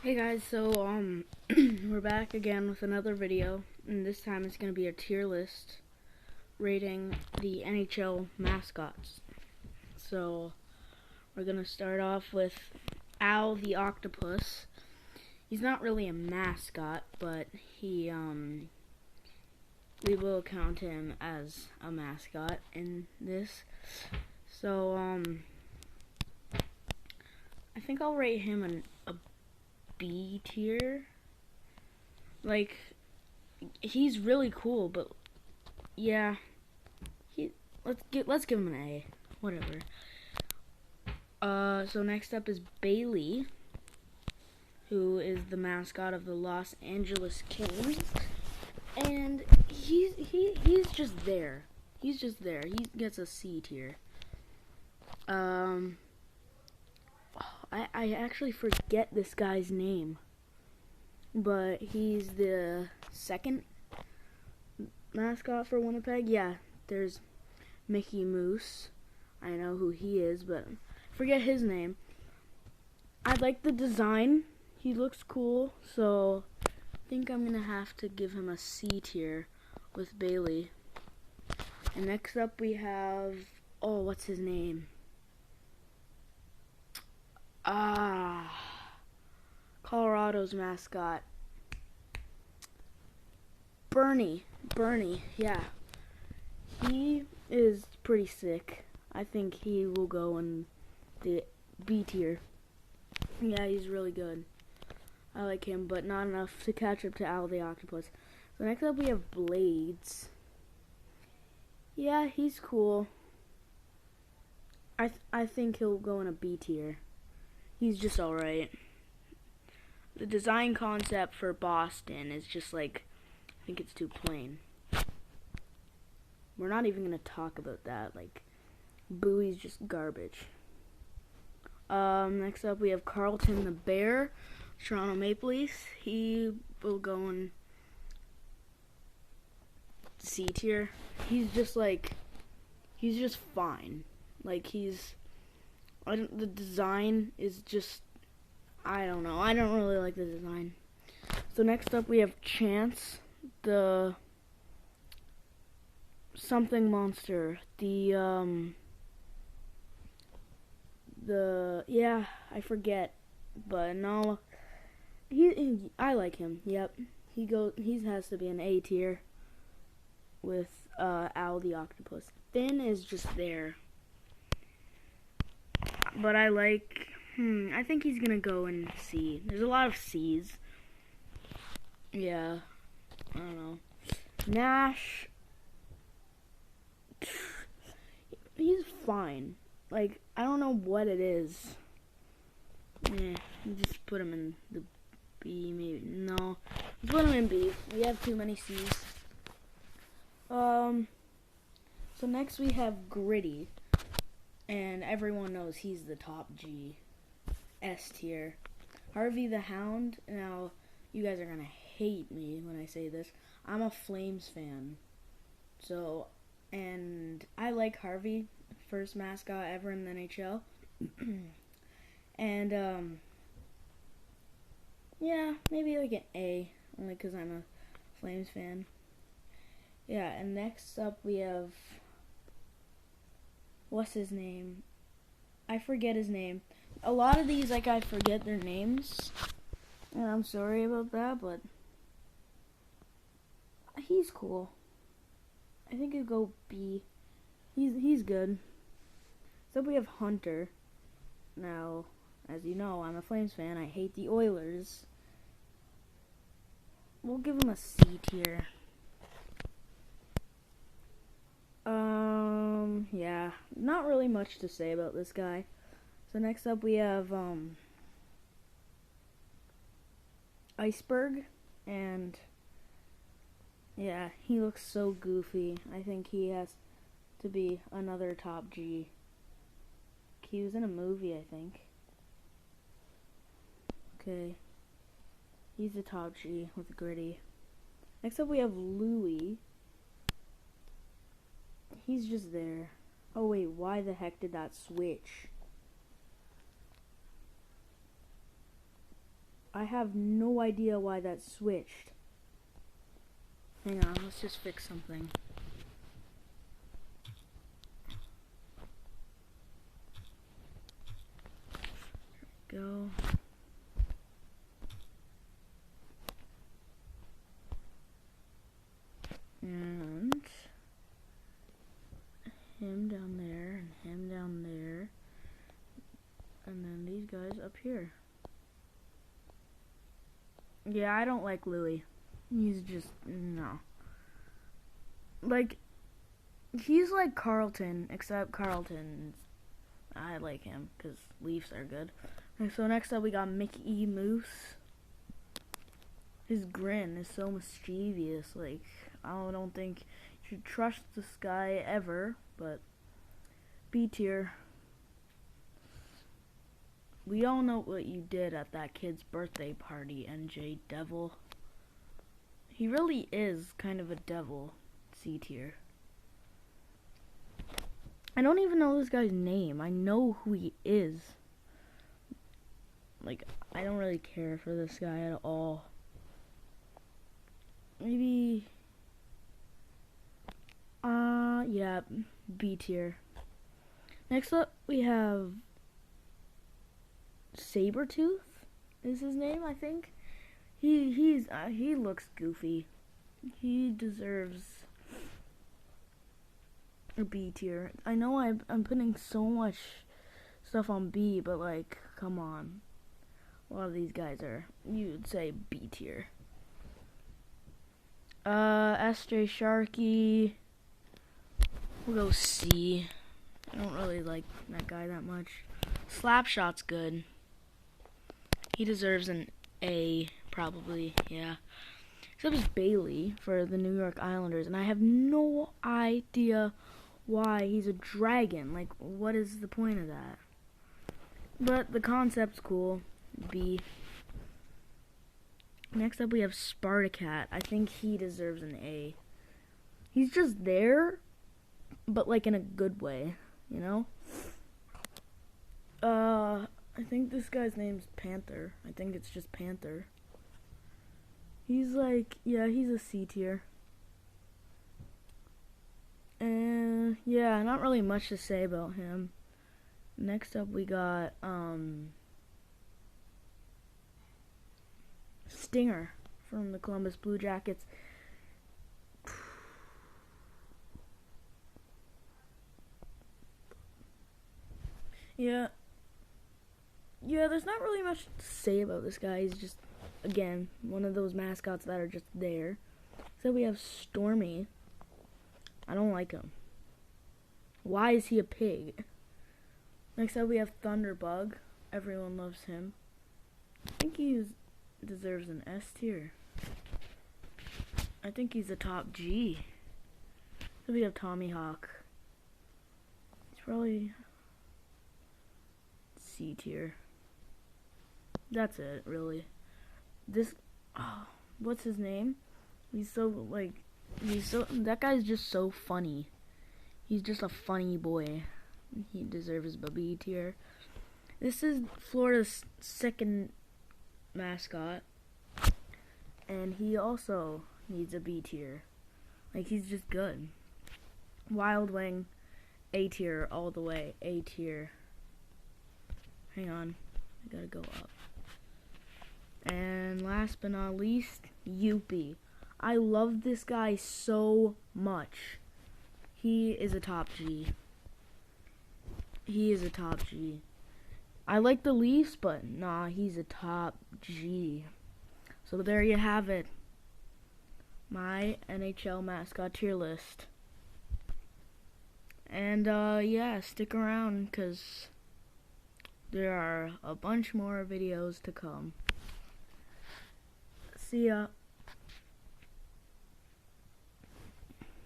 Hey guys, we're back again with another video, and this time it's going to be a tier list rating the NHL mascots. So, we're going to start off with Al the Octopus. He's not really a mascot, but we will count him as a mascot in this. So, I think I'll rate him a B tier. Like, he's really cool, but yeah, let's give him an A. Whatever. So next up is Bailey, who is the mascot of the Los Angeles Kings, and he's just there. He's just there. He gets a C tier. I actually forget this guy's name, but he's the second mascot for Winnipeg. Yeah, there's Mickey Moose. I know who he is, but forget his name. I like the design. He looks cool, so I think I'm going to have to give him a C tier with Bailey. And next up we have, what's his name? Colorado's mascot. Bernie, yeah. He is pretty sick. I think he will go in the B tier. Yeah, he's really good. I like him, but not enough to catch up to Al the Octopus. So next up we have Blades. Yeah, he's cool. I think he'll go in a B tier. He's just alright. The design concept for Boston is just like, I think it's too plain. We're not even going to talk about that. Like, Bowie's just garbage. Next up we have Carlton the Bear, Toronto Maple Leafs. He will go in C tier. He's just fine. Like, the design is just, I don't know. I don't really like the design. So next up we have Chance, the something monster. I forget. But no, I like him. Yep. He has to be an A tier with Al the Octopus. Finn is just there. But I think he's gonna go in C. There's a lot of C's. Yeah, I don't know. Nash, he's fine. Like, I don't know what it is. Just put him in the B, maybe. No, let's put him in B. We have too many C's. So next we have Gritty. And everyone knows he's the top G. S tier. Harvey the Hound. Now, you guys are going to hate me when I say this. I'm a Flames fan. So, and I like Harvey. First mascot ever in the NHL. And, yeah, maybe like an A. Only because I'm a Flames fan. Yeah, and next up we have, what's his name? I forget his name. A lot of these, I forget their names. And I'm sorry about that, but he's cool. I think he'll go B. He's good. So we have Hunter. Now, as you know, I'm a Flames fan. I hate the Oilers. We'll give him a C tier. Yeah, not really much to say about this guy. So next up we have, Iceberg, and, yeah, he looks so goofy. I think he has to be another top G. He was in a movie, I think. Okay. He's a top G with Gritty. Next up we have Louie. He's just there. Oh wait, why the heck did that switch? I have no idea why that switched. Hang on, let's just fix something. Go. And him down there, and him down there, and then these guys up here. Yeah, I don't like Louis. He's just, no. Like, he's like Carlton, except Carlton, I like him, because Leafs are good. And so next up we got Mickey Moose. His grin is so mischievous, like, I don't think you should trust this guy ever, but B tier. We all know what you did at that kid's birthday party, NJ Devil. He really is kind of a devil. C tier. I don't even know this guy's name. I know who he is. Like, I don't really care for this guy at all. Maybe, yeah, B tier. Next up, we have Sabretooth is his name, I think. He looks goofy. He deserves a B tier. I know I'm putting so much stuff on B, but like, come on. A lot of these guys are, you'd say B tier. SJ Sharkey. We'll go C. I don't really like that guy that much. Slapshot's good. He deserves an A, probably, yeah. Except it's Bailey for the New York Islanders, and I have no idea why he's a dragon. Like, what is the point of that? But the concept's cool. B. Next up we have Spartacat. I think he deserves an A. He's just there, but like in a good way, you know? I think this guy's name's Panther. I think it's just Panther. He's like, yeah, he's a C tier. And yeah, not really much to say about him. Next up we got Stinger from the Columbus Blue Jackets. Yeah, there's not really much to say about this guy. He's just, again, one of those mascots that are just there. So we have Stormy. I don't like him. Why is he a pig? Next up we have Thunderbug. Everyone loves him. I think he deserves an S tier. I think he's a top G. So we have Tommy Hawk. He's probably C tier. That's it, really. What's his name? That guy's just so funny. He's just a funny boy. He deserves a B tier. This is Florida's second mascot, and he also needs a B tier. Like, he's just good. Wild Wing, A tier all the way. A tier. Hang on, I gotta go up. And last but not least, Youppi. I love this guy so much. He is a top G. He is a top G. I like the Leafs, but nah, he's a top G. So there you have it. My NHL Mascot tier list. And yeah, stick around because there are a bunch more videos to come. See ya.